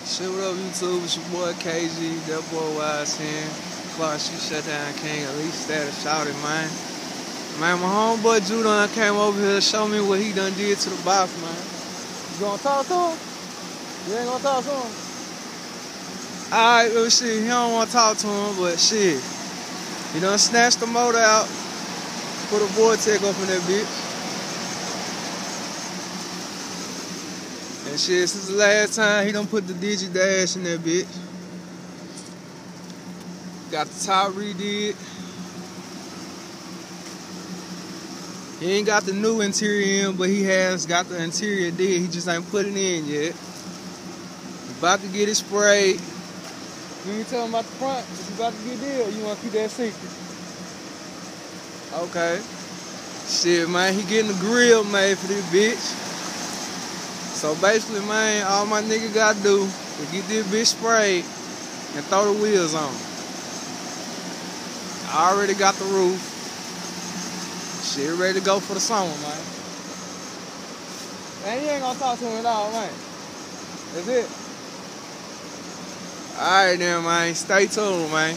Shit, what up, YouTube? It's your boy KG, that boy Wise here. Clark, she shut down King, at least status shouted, man. Man, my homeboy Judon came over here to show me what he done did to the box, man. You gonna talk to him? You ain't gonna talk to him? Alright, well, shit, he don't wanna talk to him, but shit. He done snatched the motor out, put a Vortech up in that bitch. And shit, since the last time, he done put the Digi Dash in that bitch. Got the top redid. He ain't got the new interior in, but he has got the interior did. He just ain't put it in yet. He about to get it sprayed. You ain't tell him about the front. If you about to get there, you want to keep that secret. Okay. Shit, man, he getting the grill made for this bitch. So basically, man, all my nigga gotta do is get this bitch sprayed and throw the wheels on. I already got the roof. Shit ready to go for the summer, man. Man, you ain't gonna talk to him at all, man. That's it. Alright then, man. Stay tuned, man.